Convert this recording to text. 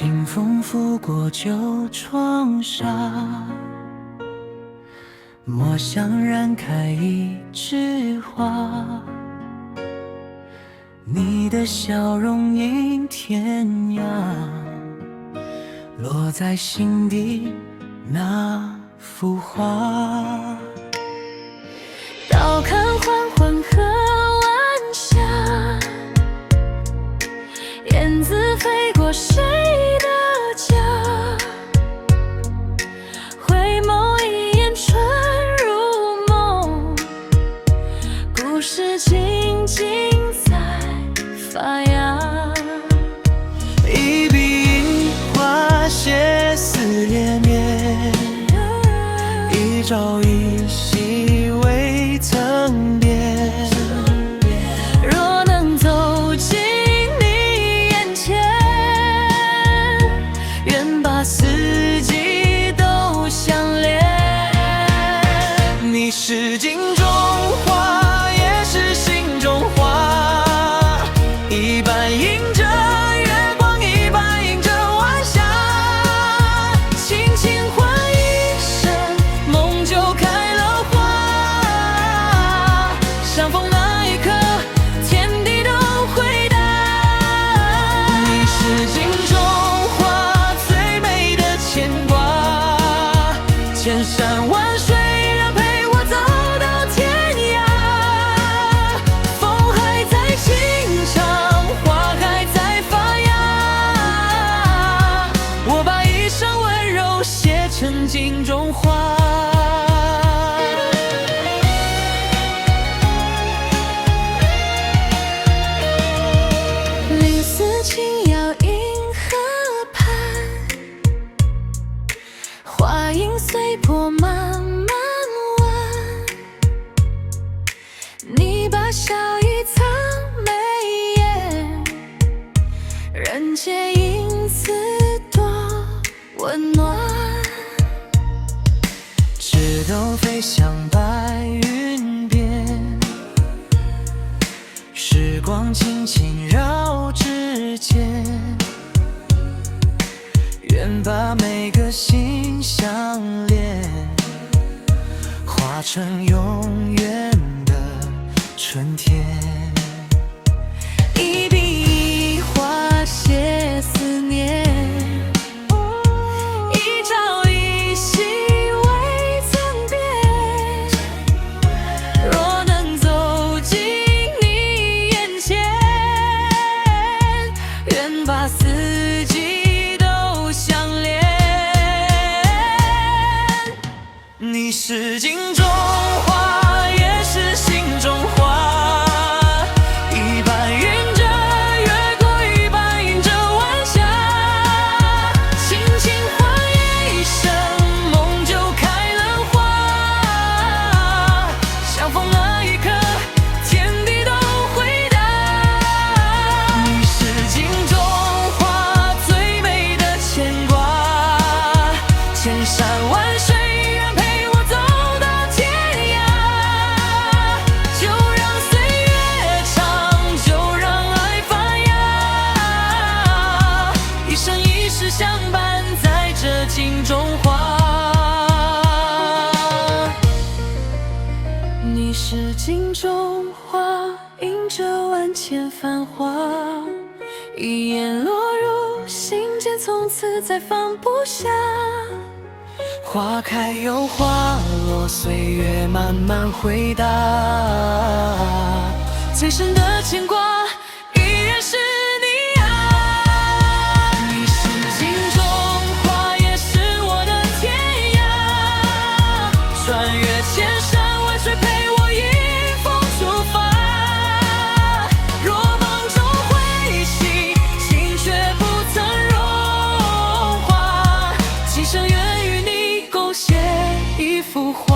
清风拂过旧窗纱，墨香染开一枝花。你的笑容映天涯，落在心底那幅画。倒看缓缓河晚霞，燕子飞过谁的家？回眸一眼春如梦，故事静静在发芽。一笔一画写思念绵，一朝一夕未曾变。若能走进你眼前，愿把四季都相连。你是镜中花，也是心中花，一半映着月光，一半映着晚霞。轻轻唤一声，梦就开了花。相逢那一刻，天地都回答。你是镜中花，最美的牵挂，千山万水人陪我走到天涯。风还在轻唱，花还在发芽。我把一生温柔写成镜中花。柳丝轻摇银河畔，花影随波慢慢弯。你把笑意藏眉眼，人间因此多温暖。枝头飞向白云边，时光轻轻绕指尖，愿把每个心相连，化成永远的春天。一笔一画写思念，一朝一夕未曾变。若能走进你眼前，愿把四季都相连。你是镜中花，也是心中花，一半映着月光，一半映着晚霞。轻轻唤一声，梦就开了花。相逢那一刻，天地都回答。你是镜中花，最美的牵挂，千山万水人陪我走到天涯。就让岁月长，就让爱发芽，一生一世相伴在这镜中花。你是镜中花，映着万千繁华，一眼落入心间，从此再放不下。花开又花落，岁月慢慢回答。最深的牵挂依然是你啊。你是镜中花，也是我的天涯。穿越千山万水，陪我迎风出发。若梦中会醒，心却不曾融化。今生愿与你共写一幅画。